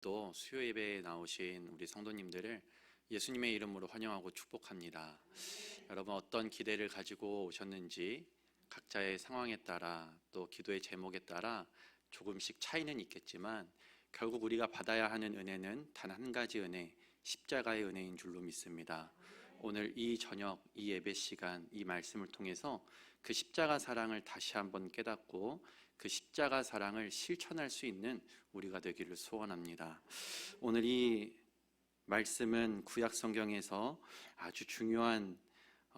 또 수요 예배에 나오신 우리 성도님들을 예수님의 이름으로 환영하고 축복합니다. 여러분 어떤 기대를 가지고 오셨는지 각자의 상황에 따라 또 기도의 제목에 따라 조금씩 차이는 있겠지만 결국 우리가 받아야 하는 은혜는 단 한 가지 은혜, 십자가의 은혜인 줄로 믿습니다. 오늘 이 저녁, 이 예배 시간, 이 말씀을 통해서 그 십자가 사랑을 다시 한번 깨닫고 그 십자가 사랑을 실천할 수 있는 우리가 되기를 소원합니다. 오늘 이 말씀은 구약 성경에서 아주 중요한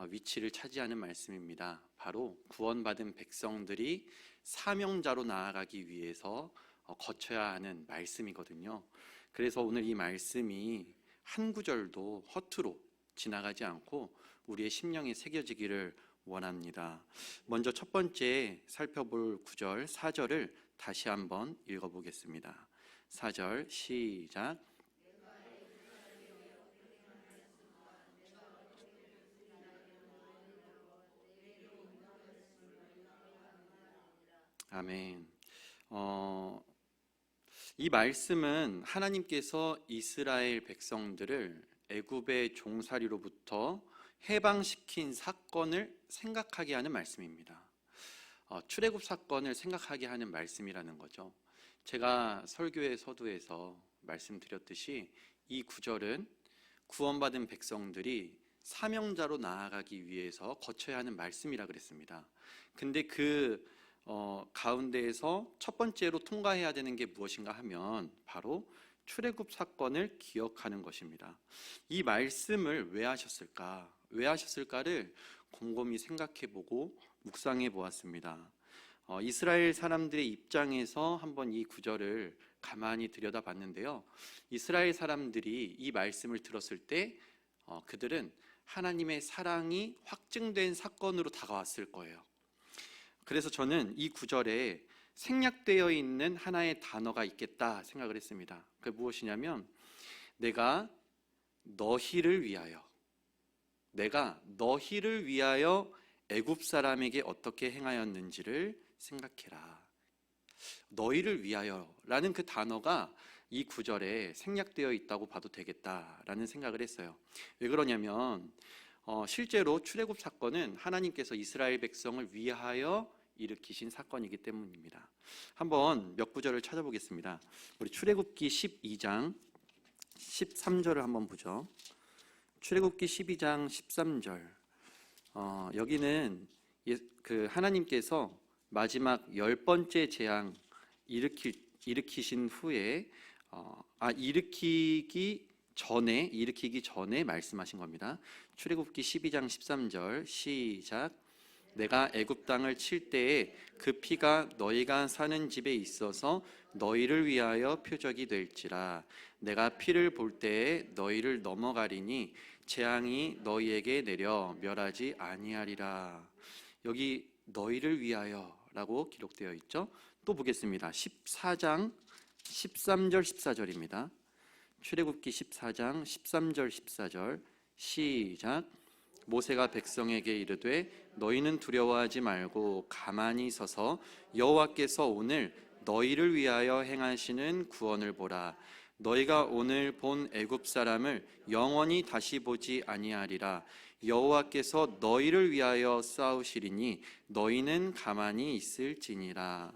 위치를 차지하는 말씀입니다. 바로 구원받은 백성들이 사명자로 나아가기 위해서 거쳐야 하는 말씀이거든요. 그래서 오늘 이 말씀이 한 구절도 허투루 지나가지 않고 우리의 심령에 새겨지기를 원합니다. 먼저 첫 번째 살펴볼 구절 4절을 다시 한번 읽어보겠습니다. 4절 시작. 아멘. 이 말씀은 하나님께서 이스라엘 백성들을 애굽의 종살이로부터 해방시킨 사건을 생각하게 하는 말씀입니다. 출애굽 사건을 생각하게 하는 말씀이라는 거죠. 제가 설교의 서두에서 말씀드렸듯이 이 구절은 구원받은 백성들이 사명자로 나아가기 위해서 거쳐야 하는 말씀이라 그랬습니다. 근데 그 가운데에서 첫 번째로 통과해야 되는 게 무엇인가 하면 바로 출애굽 사건을 기억하는 것입니다. 이 말씀을 왜 하셨을까? 왜 하셨을까를 곰곰이 생각해보고 묵상해 보았습니다. 이스라엘 사람들의 입장에서 한번 이 구절을 가만히 들여다봤는데요. 이스라엘 사람들이 이 말씀을 들었을 때 그들은 하나님의 사랑이 확증된 사건으로 다가왔을 거예요. 그래서 저는 이 구절에 생략되어 있는 하나의 단어가 있겠다 생각을 했습니다. 그게 무엇이냐면 내가 너희를 위하여 애굽 사람에게 어떻게 행하였는지를 생각해라. 너희를 위하여라는 그 단어가 이 구절에 생략되어 있다고 봐도 되겠다라는 생각을 했어요. 왜 그러냐면 실제로 출애굽 사건은 하나님께서 이스라엘 백성을 위하여 일으키신 사건이기 때문입니다. 한번 몇 구절을 찾아보겠습니다. 우리 출애굽기 12장 13절을 한번 보죠. 출애굽기 12장 13절. 여기는 그 하나님께서 마지막 10번째 재앙 일으키신 후에 일으키기 전에 말씀하신 겁니다. 출애굽기 12장 13절 시작. 내가 애굽 땅을 칠 때에 그 피가 너희가 사는 집에 있어서 너희를 위하여 표적이 될지라. 내가 피를 볼 때에 너희를 넘어가리니 재앙이 너희에게 내려 멸하지 아니하리라. 여기 너희를 위하여라고 기록되어 있죠. 또 보겠습니다. 14장 13절 14절입니다. 출애굽기 14장 13절 14절 시작. 모세가 백성에게 이르되 너희는 두려워하지 말고 가만히 서서 여호와께서 오늘 너희를 위하여 행하시는 구원을 보라. 너희가 오늘 본 애굽 사람을 영원히 다시 보지 아니하리라. 여호와께서 너희를 위하여 싸우시리니 너희는 가만히 있을지니라.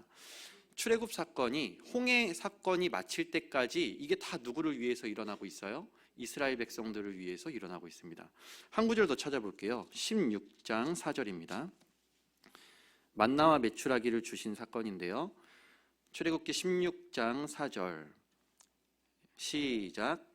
출애굽 사건이 홍해 사건이 마칠 때까지 이게 다 누구를 위해서 일어나고 있어요? 이스라엘 백성들을 위해서 일어나고 있습니다. 한 구절 더 찾아볼게요. 16장 4절입니다. 만나와 메추라기를 주신 사건인데요. 출애굽기 16장 4절 시작.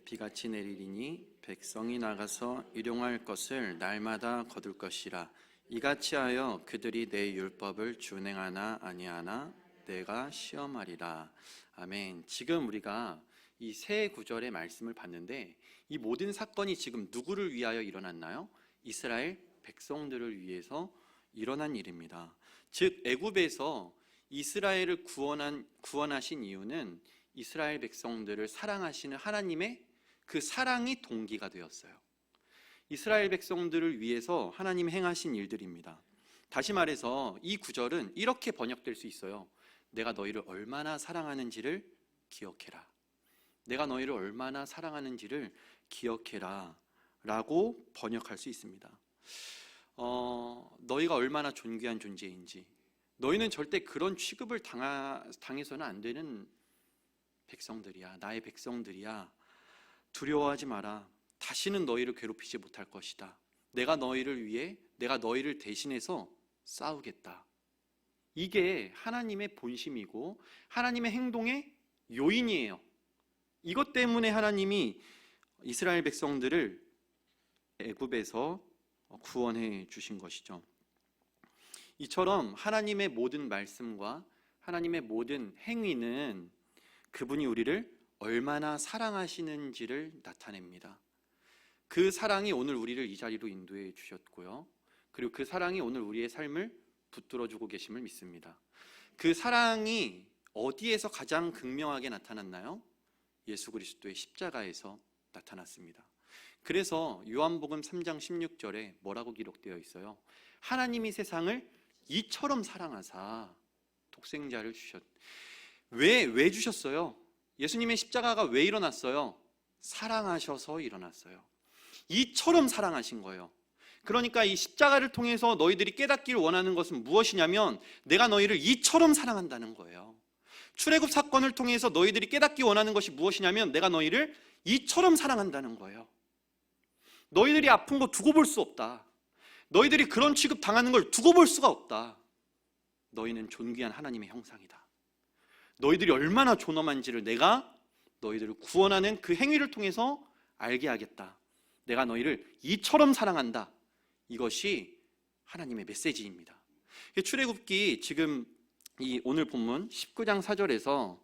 비같이 내리리니 백성이 나가서 일용할 것을 날마다 거둘 것이라. 이같이 하여 그들이 내 율법을 준행하나 아니하나 내가 시험하리라. 아멘. 지금 우리가 이 세 구절의 말씀을 봤는데 이 모든 사건이 지금 누구를 위하여 일어났나요? 이스라엘 백성들을 위해서 일어난 일입니다. 즉 애굽에서 이스라엘을 구원하신 이유는 이스라엘 백성들을 사랑하시는 하나님의 그 사랑이 동기가 되었어요. 이스라엘 백성들을 위해서 하나님 행하신 일들입니다. 다시 말해서 이 구절은 이렇게 번역될 수 있어요. 내가 너희를 얼마나 사랑하는지를 기억해라. 내가 너희를 얼마나 사랑하는지를 기억해라 라고 번역할 수 있습니다. 너희가 얼마나 존귀한 존재인지, 너희는 절대 그런 취급을 당해서는 안 되는 백성들이야. 나의 백성들이야. 두려워하지 마라. 다시는 너희를 괴롭히지 못할 것이다. 내가 너희를 위해, 내가 너희를 대신해서 싸우겠다. 이게 하나님의 본심이고 하나님의 행동의 요인이에요. 이것 때문에 하나님이 이스라엘 백성들을 애굽에서 구원해 주신 것이죠. 이처럼 하나님의 모든 말씀과 하나님의 모든 행위는 그분이 우리를 얼마나 사랑하시는지를 나타냅니다. 그 사랑이 오늘 우리를 이 자리로 인도해 주셨고요. 그리고 그 사랑이 오늘 우리의 삶을 붙들어주고 계심을 믿습니다. 그 사랑이 어디에서 가장 극명하게 나타났나요? 예수 그리스도의 십자가에서 나타났습니다. 그래서 요한복음 3장 16절에 뭐라고 기록되어 있어요? 하나님이 세상을 이처럼 사랑하사 독생자를 주셨. 왜 주셨어요? 예수님의 십자가가 왜 일어났어요? 사랑하셔서 일어났어요. 이처럼 사랑하신 거예요. 그러니까 이 십자가를 통해서 너희들이 깨닫기를 원하는 것은 무엇이냐면 내가 너희를 이처럼 사랑한다는 거예요. 출애굽 사건을 통해서 너희들이 깨닫기 원하는 것이 무엇이냐면 내가 너희를 이처럼 사랑한다는 거예요. 너희들이 아픈 거 두고 볼 수 없다. 너희들이 그런 취급 당하는 걸 두고 볼 수가 없다. 너희는 존귀한 하나님의 형상이다. 너희들이 얼마나 존엄한지를 내가 너희들을 구원하는 그 행위를 통해서 알게 하겠다. 내가 너희를 이처럼 사랑한다. 이것이 하나님의 메시지입니다. 출애굽기 지금 이 오늘 본문 19장 4절에서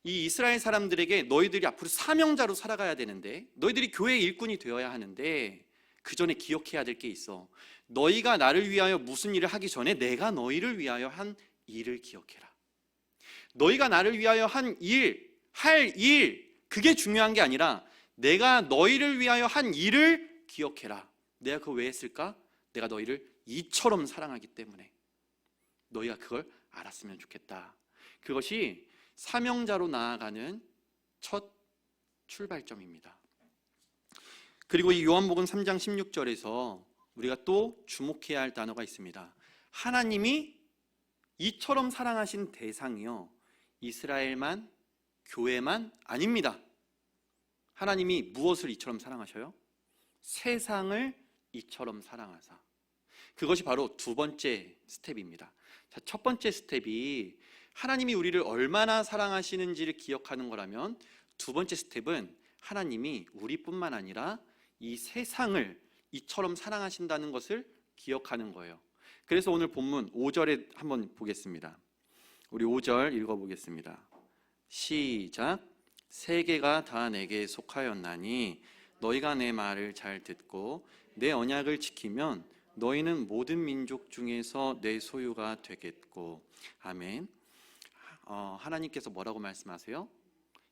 이 이스라엘 사람들에게 너희들이 앞으로 사명자로 살아가야 되는데, 너희들이 교회의 일꾼이 되어야 하는데 그 전에 기억해야 될 게 있어. 너희가 나를 위하여 무슨 일을 하기 전에 내가 너희를 위하여 한 일을 기억해라. 너희가 나를 위하여 한 일, 할 일, 그게 중요한 게 아니라 내가 너희를 위하여 한 일을 기억해라. 내가 그거 왜 했을까? 내가 너희를 이처럼 사랑하기 때문에. 너희가 그걸 알았으면 좋겠다. 그것이 사명자로 나아가는 첫 출발점입니다. 그리고 이 요한복음 3장 16절에서 우리가 또 주목해야 할 단어가 있습니다. 하나님이 이처럼 사랑하신 대상이요, 이스라엘만, 교회만 아닙니다. 하나님이 무엇을 이처럼 사랑하셔요? 세상을 이처럼 사랑하사. 그것이 바로 두 번째 스텝입니다. 자, 첫 번째 스텝이 하나님이 우리를 얼마나 사랑하시는지를 기억하는 거라면, 두 번째 스텝은 하나님이 우리뿐만 아니라 이 세상을 이처럼 사랑하신다는 것을 기억하는 거예요. 그래서 오늘 본문 5절에 한번 보겠습니다. 우리 5절 읽어보겠습니다. 시작. 세계가 다 내게 속하였나니 너희가 내 말을 잘 듣고 내 언약을 지키면 너희는 모든 민족 중에서 내 소유가 되겠고. 아멘. 하나님께서 뭐라고 말씀하세요?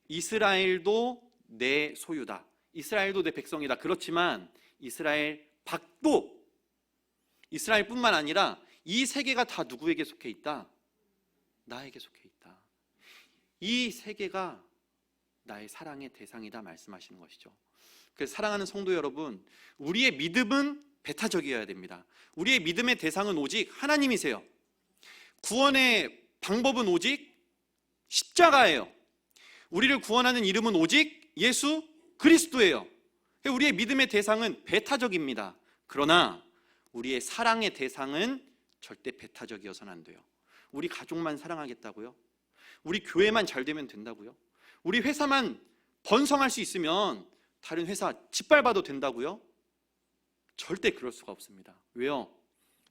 이스라엘도 내 소유다. 이스라엘도 내 백성이다. 그렇지만 이스라엘 밖도, 이스라엘뿐만 아니라 이 세계가 다 누구에게 속해 있다? 나에게 속해 있다. 이 세계가 나의 사랑의 대상이다 말씀하시는 것이죠. 그래서 사랑하는 성도 여러분, 우리의 믿음은 배타적이어야 됩니다. 우리의 믿음의 대상은 오직 하나님이세요. 구원의 방법은 오직 십자가예요. 우리를 구원하는 이름은 오직 예수 그리스도예요. 우리의 믿음의 대상은 배타적입니다. 그러나 우리의 사랑의 대상은 절대 배타적이어서는 안 돼요. 우리 가족만 사랑하겠다고요? 우리 교회만 잘 되면 된다고요? 우리 회사만 번성할 수 있으면 다른 회사 짓밟아도 된다고요? 절대 그럴 수가 없습니다. 왜요?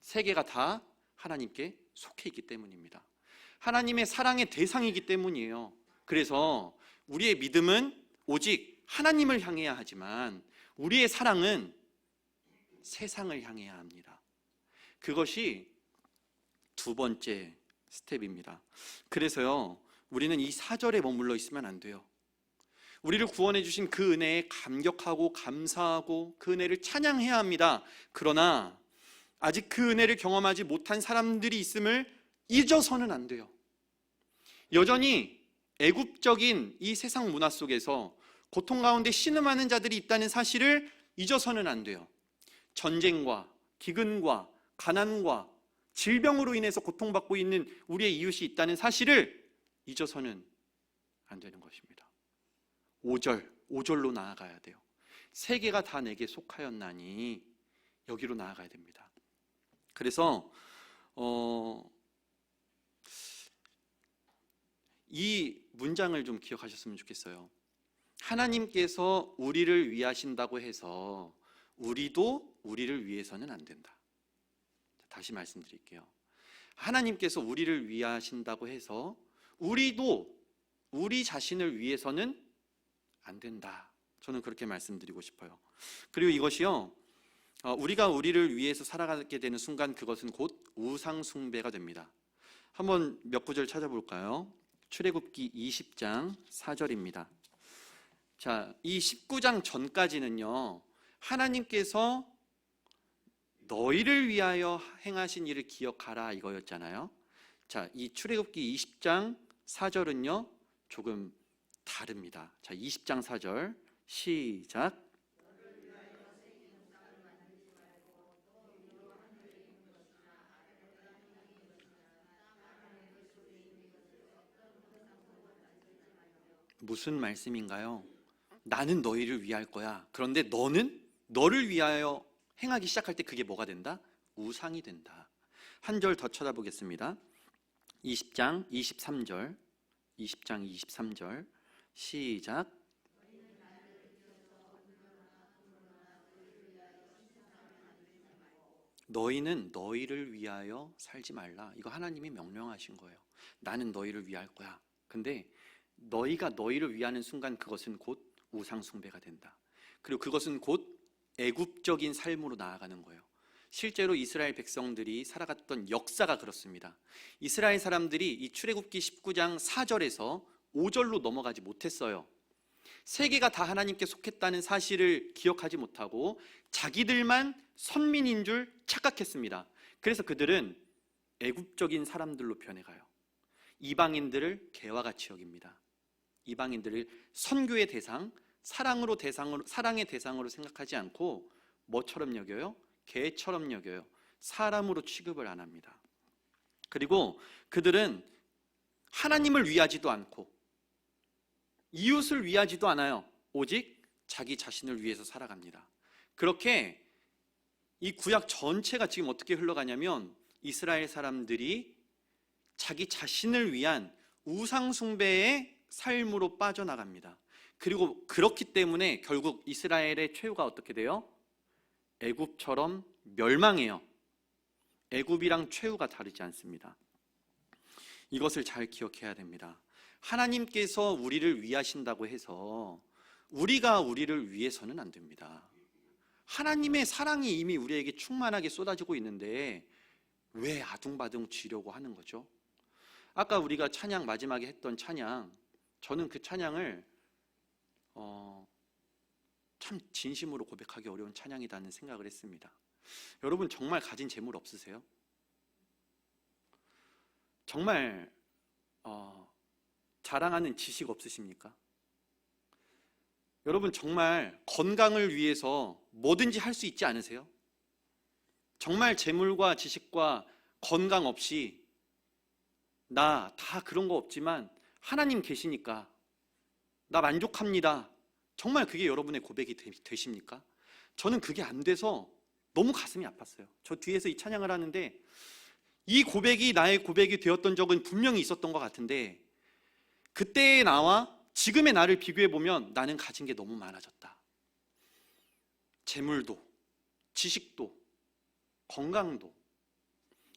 세계가 다 하나님께 속해 있기 때문입니다. 하나님의 사랑의 대상이기 때문이에요. 그래서 우리의 믿음은 오직 하나님을 향해야 하지만 우리의 사랑은 세상을 향해야 합니다. 그것이 두 번째 스텝입니다. 그래서요, 우리는 이 4절에 머물러 있으면 안 돼요. 우리를 구원해 주신 그 은혜에 감격하고 감사하고 그 은혜를 찬양해야 합니다. 그러나 아직 그 은혜를 경험하지 못한 사람들이 있음을 잊어서는 안 돼요. 여전히 애굽적인 이 세상 문화 속에서 고통 가운데 신음하는 자들이 있다는 사실을 잊어서는 안 돼요. 전쟁과 기근과 가난과 질병으로 인해서 고통받고 있는 우리의 이웃이 있다는 사실을 잊어서는 안 되는 것입니다. 5절로 나아가야 돼요. 세계가 다 내게 속하였나니 여기로 나아가야 됩니다. 그래서 이 문장을 좀 기억하셨으면 좋겠어요. 하나님께서 우리를 위하신다고 해서 우리도 우리를 위해서는 안 된다. 다시 말씀드릴게요. 하나님께서 우리를 위하신다고 해서 우리도 우리 자신을 위해서는 안 된다. 저는 그렇게 말씀드리고 싶어요. 그리고 이것이요, 우리가 우리를 위해서 살아가게 되는 순간 그것은 곧 우상 숭배가 됩니다. 한번 몇 구절 찾아볼까요? 출애굽기 20장 4절입니다. 자, 이 19장 전까지는요, 하나님께서 너희를 위하여 행하신 일을 기억하라 이거였잖아요. 자, 이 출애굽기 20장 4절은요 조금 다릅니다. 자, 20장 4절 시작. 무슨 말씀인가요? 나는 너희를 위할 거야. 그런데 너는 너를 위하여 행하기 시작할 때 그게 뭐가 된다? 우상이 된다. 한 절 더 쳐다보겠습니다. 20장 23절 시작. 너희는 너희를 위하여 살지 말라. 이거 하나님이 명령하신 거예요. 나는 너희를 위할 거야. 근데 너희가 너희를 위하는 순간 그것은 곧 우상 숭배가 된다. 그리고 그것은 곧 애굽적인 삶으로 나아가는 거예요. 실제로 이스라엘 백성들이 살아갔던 역사가 그렇습니다. 이스라엘 사람들이 이 출애굽기 19장 4절에서 5절로 넘어가지 못했어요. 세계가 다 하나님께 속했다는 사실을 기억하지 못하고 자기들만 선민인 줄 착각했습니다. 그래서 그들은 애굽적인 사람들로 변해가요. 이방인들을 개와 같이 여깁니다. 이방인들을 선교의 대상, 사랑의 대상으로 생각하지 않고 뭐처럼 여겨요? 개처럼 여겨요. 사람으로 취급을 안 합니다. 그리고 그들은 하나님을 위하지도 않고 이웃을 위하지도 않아요. 오직 자기 자신을 위해서 살아갑니다. 그렇게 이 구약 전체가 지금 어떻게 흘러가냐면 이스라엘 사람들이 자기 자신을 위한 우상 숭배의 삶으로 빠져나갑니다. 그리고 그렇기 때문에 결국 이스라엘의 최후가 어떻게 돼요? 애굽처럼 멸망해요. 애굽이랑 최후가 다르지 않습니다. 이것을 잘 기억해야 됩니다. 하나님께서 우리를 위하신다고 해서 우리가 우리를 위해서는 안 됩니다. 하나님의 사랑이 이미 우리에게 충만하게 쏟아지고 있는데 왜 아둥바둥 지려고 하는 거죠? 아까 우리가 찬양 마지막에 했던 찬양, 저는 그 찬양을 참 진심으로 고백하기 어려운 찬양이라는 생각을 했습니다. 여러분 정말 가진 재물 없으세요? 정말 자랑하는 지식 없으십니까? 여러분 정말 건강을 위해서 뭐든지 할 수 있지 않으세요? 정말 재물과 지식과 건강 없이 나 다 그런 거 없지만 하나님 계시니까 나 만족합니다. 정말 그게 여러분의 고백이 되십니까? 저는 그게 안 돼서 너무 가슴이 아팠어요. 저 뒤에서 이 찬양을 하는데 이 고백이 나의 고백이 되었던 적은 분명히 있었던 것 같은데 그때의 나와 지금의 나를 비교해 보면 나는 가진 게 너무 많아졌다. 재물도, 지식도, 건강도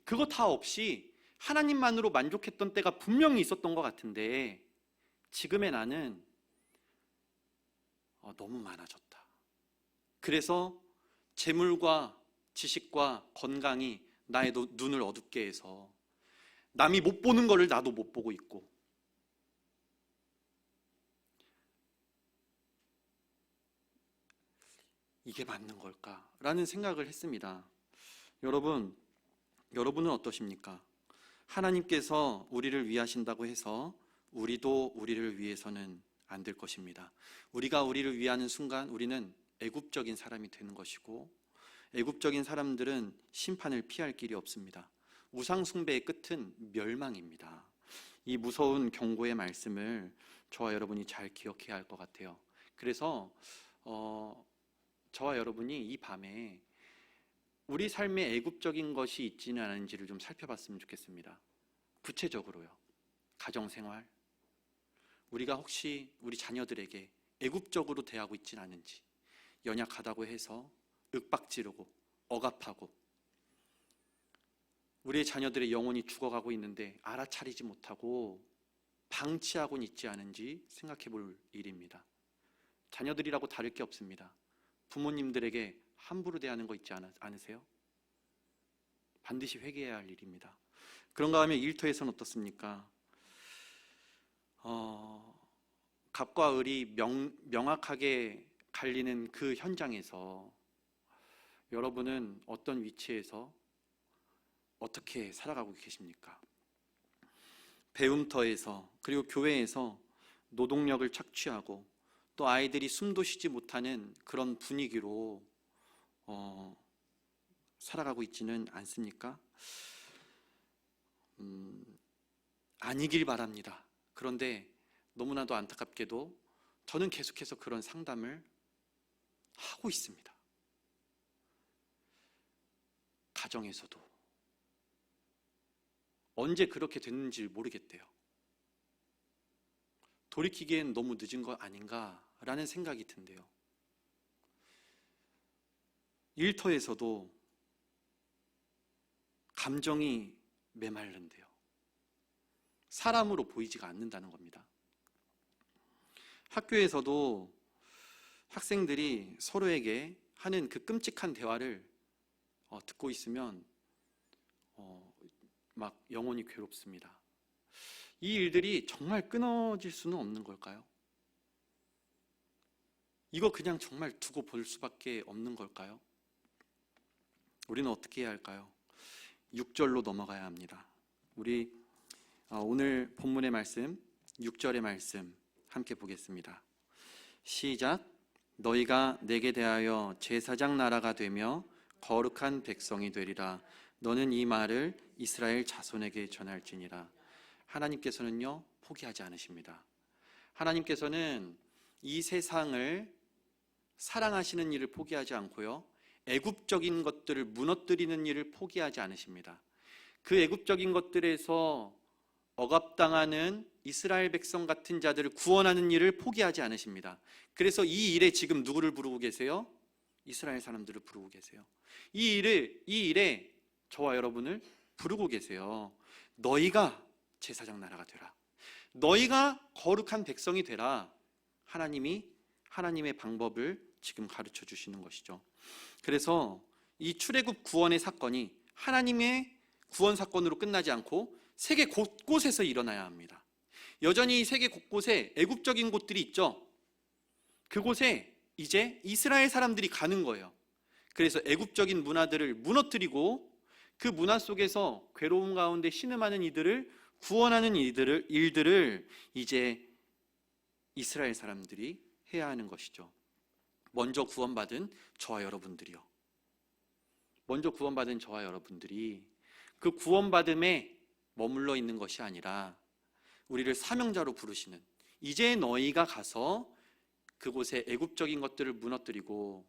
그거 다 없이 하나님만으로 만족했던 때가 분명히 있었던 것 같은데 지금의 나는 너무 많아졌다. 그래서 재물과 지식과 건강이 나의 눈을 어둡게 해서 남이 못 보는 거를 나도 못 보고 있고 이게 맞는 걸까? 라는 생각을 했습니다. 여러분은 어떠십니까? 하나님께서 우리를 위하신다고 해서 우리도 우리를 위해서는 안 될 것입니다. 우리가 우리를 위하는 순간 우리는 애굽적인 사람이 되는 것이고, 애굽적인 사람들은 심판을 피할 길이 없습니다. 우상 숭배의 끝은 멸망입니다. 이 무서운 경고의 말씀을 저와 여러분이 잘 기억해야 할 것 같아요. 그래서 저와 여러분이 이 밤에 우리 삶에 애굽적인 것이 있지는 않은지를 좀 살펴봤으면 좋겠습니다. 구체적으로요. 가정생활, 우리가 혹시 우리 자녀들에게 애굽적으로 대하고 있지는 않은지, 연약하다고 해서 윽박지르고 억압하고, 우리의 자녀들의 영혼이 죽어가고 있는데 알아차리지 못하고 방치하고는 있지 않은지 생각해 볼 일입니다. 자녀들이라고 다를 게 없습니다. 부모님들에게 함부로 대하는 거 있지 않으세요? 반드시 회개해야 할 일입니다. 그런가 하면 일터에서는 어떻습니까? 갑과 을이 명확하게 갈리는 그 현장에서 여러분은 어떤 위치에서 어떻게 살아가고 계십니까? 배움터에서, 그리고 교회에서 노동력을 착취하고 또 아이들이 숨도 쉬지 못하는 그런 분위기로 살아가고 있지는 않습니까? 아니길 바랍니다. 그런데 너무나도 안타깝게도 저는 계속해서 그런 상담을 하고 있습니다. 가정에서도 언제 그렇게 됐는지 모르겠대요. 돌이키기엔 너무 늦은 거 아닌가라는 생각이 든대요. 일터에서도 감정이 메말른대요. 사람으로 보이지가 않는다는 겁니다. 학교에서도 학생들이 서로에게 하는 그 끔찍한 대화를 듣고 있으면 막 영혼이 괴롭습니다. 이 일들이 정말 끊어질 수는 없는 걸까요? 이거 그냥 정말 두고 볼 수밖에 없는 걸까요? 우리는 어떻게 해야 할까요? 6절로 넘어가야 합니다. 우리 오늘 본문의 말씀 6절의 말씀 함께 보겠습니다. 시작. 너희가 내게 대하여 제사장 나라가 되며 거룩한 백성이 되리라. 너는 이 말을 이스라엘 자손에게 전할지니라. 하나님께서는요, 포기하지 않으십니다. 하나님께서는 이 세상을 사랑하시는 일을 포기하지 않고요, 애굽적인 것들을 무너뜨리는 일을 포기하지 않으십니다. 그 애굽적인 것들에서 억압당하는 이스라엘 백성 같은 자들을 구원하는 일을 포기하지 않으십니다. 그래서 이 일에 지금 누구를 부르고 계세요? 이스라엘 사람들을 부르고 계세요. 이 일에 저와 여러분을 부르고 계세요. 너희가 제사장 나라가 되라. 너희가 거룩한 백성이 되라. 하나님의 방법을 지금 가르쳐 주시는 것이죠. 그래서 이 출애굽 구원의 사건이 하나님의 구원 사건으로 끝나지 않고 세계 곳곳에서 일어나야 합니다. 여전히 세계 곳곳에 애굽적인 곳들이 있죠. 그곳에 이제 이스라엘 사람들이 가는 거예요. 그래서 애굽적인 문화들을 무너뜨리고 그 문화 속에서 괴로움 가운데 신음하는 이들을 구원하는 일들을 이제 이스라엘 사람들이 해야 하는 것이죠. 먼저 구원받은 저와 여러분들이요. 먼저 구원받은 저와 여러분들이 그 구원받음에 머물러 있는 것이 아니라 우리를 사명자로 부르시는, 이제 너희가 가서 그곳에 애굽적인 것들을 무너뜨리고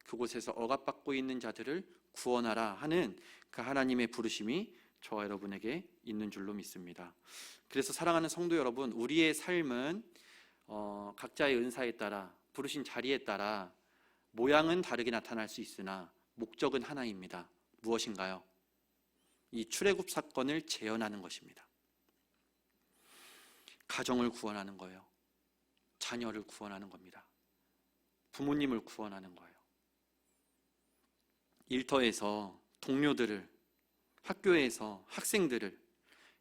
그곳에서 억압받고 있는 자들을 구원하라 하는 그 하나님의 부르심이 저와 여러분에게 있는 줄로 믿습니다. 그래서 사랑하는 성도 여러분, 우리의 삶은 각자의 은사에 따라, 부르신 자리에 따라 모양은 다르게 나타날 수 있으나 목적은 하나입니다. 무엇인가요? 이 출애굽 사건을 재현하는 것입니다. 가정을 구원하는 거예요. 자녀를 구원하는 겁니다. 부모님을 구원하는 거예요. 일터에서 동료들을, 학교에서 학생들을,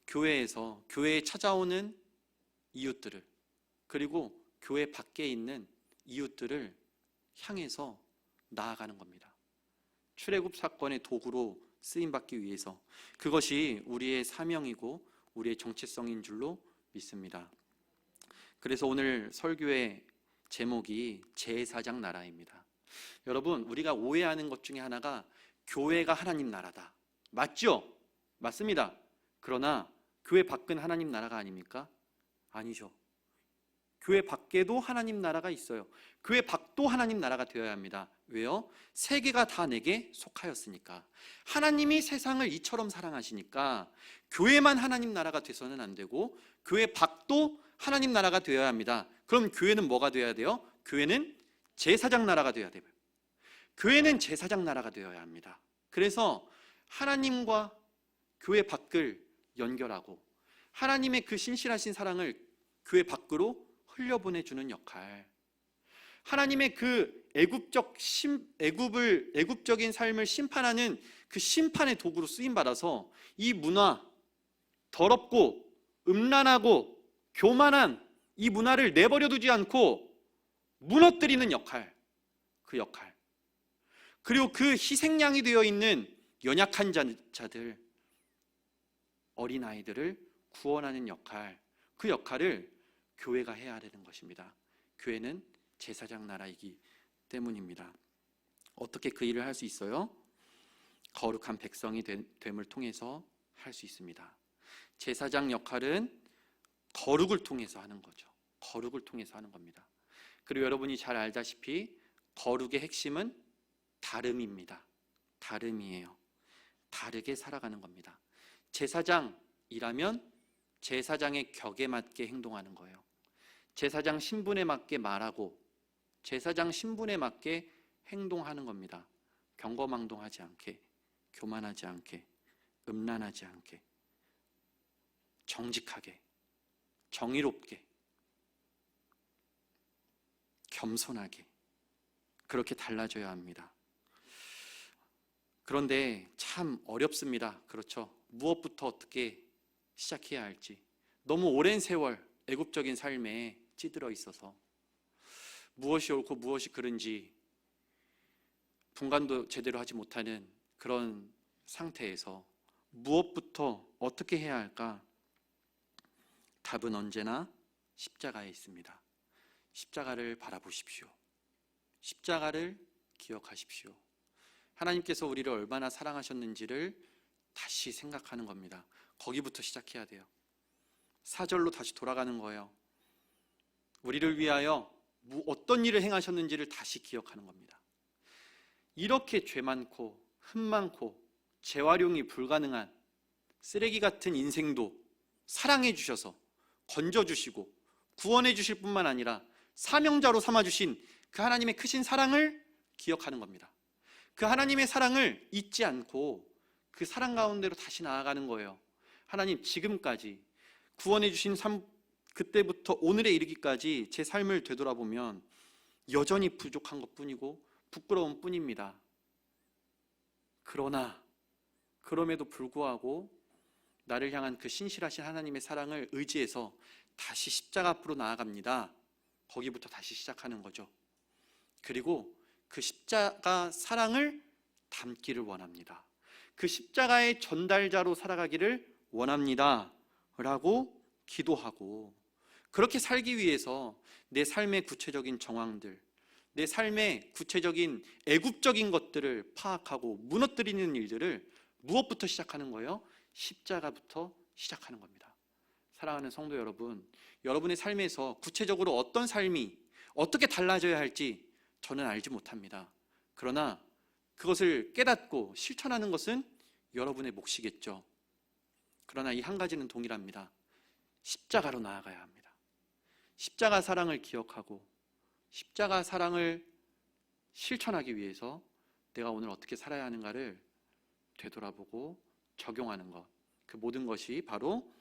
교회에서 교회에 찾아오는 이웃들을, 그리고 교회 밖에 있는 이웃들을 향해서 나아가는 겁니다. 출애굽 사건의 도구로 쓰임받기 위해서, 그것이 우리의 사명이고 우리의 정체성인 줄로 믿습니다. 그래서 오늘 설교의 제목이 제사장 나라입니다. 여러분, 우리가 오해하는 것 중에 하나가 교회가 하나님 나라다. 맞죠? 맞습니다. 그러나 교회 밖은 하나님 나라가 아닙니까? 아니죠. 교회 밖에도 하나님 나라가 있어요. 교회 밖도 하나님 나라가 되어야 합니다. 왜요? 세계가 다 내게 속하였으니까. 하나님이 세상을 이처럼 사랑하시니까 교회만 하나님 나라가 돼서는 안 되고 교회 밖도 하나님 나라가 되어야 합니다. 그럼 교회는 뭐가 되어야 돼요? 교회는 제사장 나라가 되어야 돼요. 교회는 제사장 나라가 되어야 합니다. 그래서 하나님과 교회 밖을 연결하고 하나님의 그 신실하신 사랑을 교회 밖으로 흘려보내주는 역할, 하나님의 그 애굽적인 삶을 심판하는 그 심판의 도구로 쓰임받아서 이 문화, 더럽고 음란하고 교만한 이 문화를 내버려 두지 않고 무너뜨리는 역할, 그 역할, 그리고 그 희생양이 되어 있는 연약한 자들, 어린아이들을 구원하는 역할, 그 역할을 교회가 해야 되는 것입니다. 교회는 제사장 나라이기 때문입니다. 어떻게 그 일을 할 수 있어요? 거룩한 백성이 됨을 통해서 할 수 있습니다. 제사장 역할은 거룩을 통해서 하는 거죠. 거룩을 통해서 하는 겁니다. 그리고 여러분이 잘 알다시피 거룩의 핵심은 다름입니다. 다름이에요. 다르게 살아가는 겁니다. 제사장이라면 제사장의 격에 맞게 행동하는 거예요. 제사장 신분에 맞게 말하고 제사장 신분에 맞게 행동하는 겁니다. 경거망동하지 않게, 교만하지 않게, 음란하지 않게, 정직하게, 정의롭게, 겸손하게, 그렇게 달라져야 합니다. 그런데 참 어렵습니다. 그렇죠? 무엇부터 어떻게 시작해야 할지. 너무 오랜 세월 애굽적인 삶에 찌들어 있어서 무엇이 옳고 무엇이 그른지 분간도 제대로 하지 못하는 그런 상태에서 무엇부터 어떻게 해야 할까? 답은 언제나 십자가에 있습니다. 십자가를 바라보십시오. 십자가를 기억하십시오. 하나님께서 우리를 얼마나 사랑하셨는지를 다시 생각하는 겁니다. 거기부터 시작해야 돼요. 4절로 다시 돌아가는 거예요. 우리를 위하여 어떤 일을 행하셨는지를 다시 기억하는 겁니다. 이렇게 죄 많고 흠 많고 재활용이 불가능한 쓰레기 같은 인생도 사랑해 주셔서 건져주시고 구원해 주실 뿐만 아니라 사명자로 삼아주신 그 하나님의 크신 사랑을 기억하는 겁니다. 그 하나님의 사랑을 잊지 않고 그 사랑 가운데로 다시 나아가는 거예요. 하나님, 지금까지 구원해 주신 그때부터 오늘에 이르기까지 제 삶을 되돌아보면 여전히 부족한 것뿐이고 부끄러운 뿐입니다. 그럼에도 불구하고 나를 향한 그 신실하신 하나님의 사랑을 의지해서 다시 십자가 앞으로 나아갑니다. 거기부터 다시 시작하는 거죠. 그리고 그 십자가 사랑을 담기를 원합니다. 그 십자가의 전달자로 살아가기를 원합니다 라고 기도하고, 그렇게 살기 위해서 내 삶의 구체적인 정황들, 내 삶의 구체적인 애굽적인 것들을 파악하고 무너뜨리는 일들을 무엇부터 시작하는 거예요? 십자가부터 시작하는 겁니다. 사랑하는 성도 여러분, 여러분의 삶에서 구체적으로 어떤 삶이 어떻게 달라져야 할지 저는 알지 못합니다. 그러나 그것을 깨닫고 실천하는 것은 여러분의 몫이겠죠. 그러나 이 한 가지는 동일합니다. 십자가로 나아가야 합니다. 십자가 사랑을 기억하고 십자가 사랑을 실천하기 위해서 내가 오늘 어떻게 살아야 하는가를 되돌아보고 적용하는 것, 그 모든 것이 바로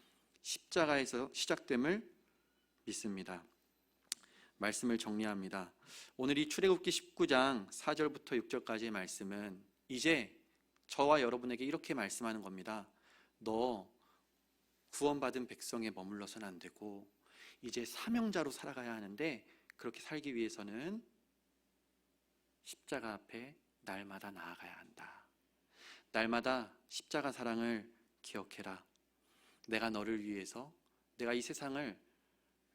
십자가에서 시작됨을 믿습니다. 말씀을 정리합니다. 오늘 이 출애굽기 19장 4절부터 6절까지의 말씀은 이제 저와 여러분에게 이렇게 말씀하는 겁니다. 너 구원받은 백성에 머물러서는 안 되고 이제 사명자로 살아가야 하는데, 그렇게 살기 위해서는 십자가 앞에 날마다 나아가야 한다. 날마다 십자가 사랑을 기억해라. 내가 너를 위해서, 내가 이 세상을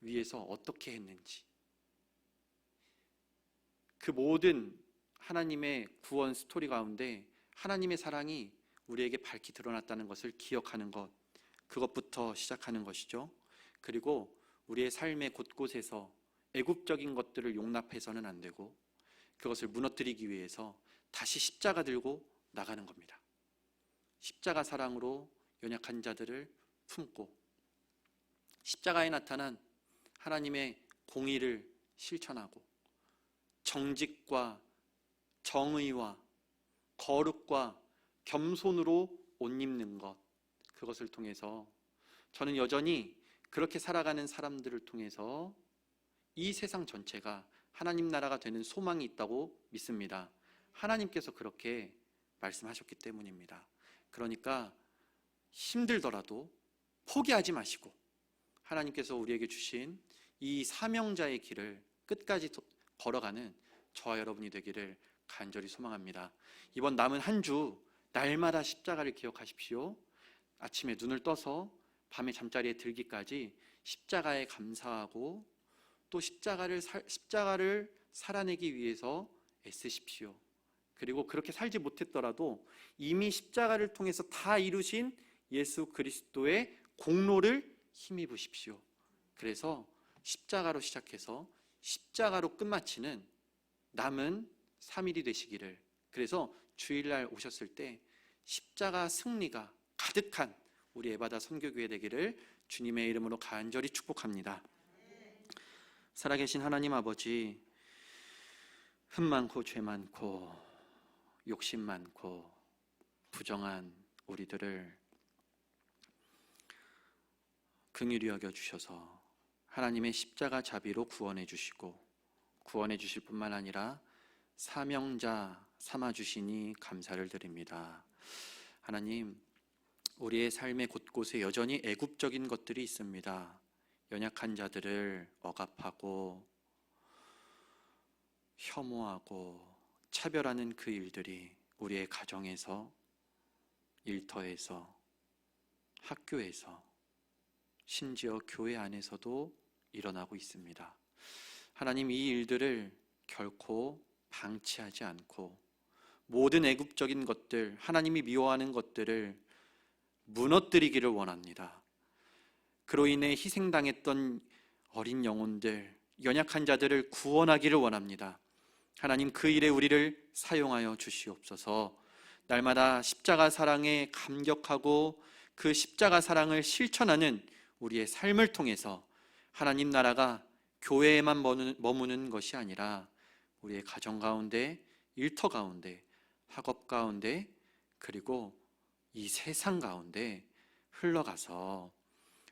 위해서 어떻게 했는지, 그 모든 하나님의 구원 스토리 가운데 하나님의 사랑이 우리에게 밝히 드러났다는 것을 기억하는 것, 그것부터 시작하는 것이죠. 그리고 우리의 삶의 곳곳에서 애굽적인 것들을 용납해서는 안 되고 그것을 무너뜨리기 위해서 다시 십자가 들고 나가는 겁니다. 십자가 사랑으로 연약한 자들을 품고 십자가에 나타난 하나님의 공의를 실천하고 정직과 정의와 거룩과 겸손으로 옷 입는 것, 그것을 통해서 저는 여전히 그렇게 살아가는 사람들을 통해서 이 세상 전체가 하나님 나라가 되는 소망이 있다고 믿습니다. 하나님께서 그렇게 말씀하셨기 때문입니다. 그러니까 힘들더라도 포기하지 마시고 하나님께서 우리에게 주신 이 사명자의 길을 끝까지 걸어가는 저와 여러분이 되기를 간절히 소망합니다. 이번 남은 한 주 날마다 십자가를 기억하십시오. 아침에 눈을 떠서 밤에 잠자리에 들기까지 십자가에 감사하고 또 십자가를 살아내기 위해서 애쓰십시오. 그리고 그렇게 살지 못했더라도 이미 십자가를 통해서 다 이루신 예수 그리스도의 공로를 힘입으십시오. 그래서 십자가로 시작해서 십자가로 끝마치는 남은 3일이 되시기를, 그래서 주일날 오셨을 때 십자가 승리가 가득한 우리 에바다 선교교회 되기를 주님의 이름으로 간절히 축복합니다. 살아계신 하나님 아버지, 흠 많고 죄 많고 욕심 많고 부정한 우리들을 긍휼히 여겨 주셔서 하나님의 십자가 자비로 구원해 주시고 구원해 주실 뿐만 아니라 사명자 삼아 주시니 감사를 드립니다. 하나님, 우리의 삶의 곳곳에 여전히 애굽적인 것들이 있습니다. 연약한 자들을 억압하고 혐오하고 차별하는 그 일들이 우리의 가정에서, 일터에서, 학교에서, 심지어 교회 안에서도 일어나고 있습니다. 하나님, 이 일들을 결코 방치하지 않고 모든 애굽적인 것들, 하나님이 미워하는 것들을 무너뜨리기를 원합니다. 그로 인해 희생당했던 어린 영혼들, 연약한 자들을 구원하기를 원합니다. 하나님, 그 일에 우리를 사용하여 주시옵소서. 날마다 십자가 사랑에 감격하고 그 십자가 사랑을 실천하는 우리의 삶을 통해서 하나님 나라가 교회에만 머무는 것이 아니라 우리의 가정 가운데, 일터 가운데, 학업 가운데, 그리고 이 세상 가운데 흘러가서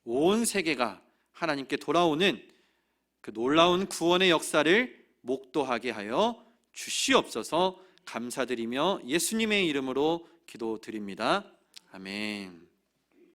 온 세계가 하나님께 돌아오는 그 놀라운 구원의 역사를 목도하게 하여 주시옵소서. 감사드리며 예수님의 이름으로 기도드립니다. 아멘.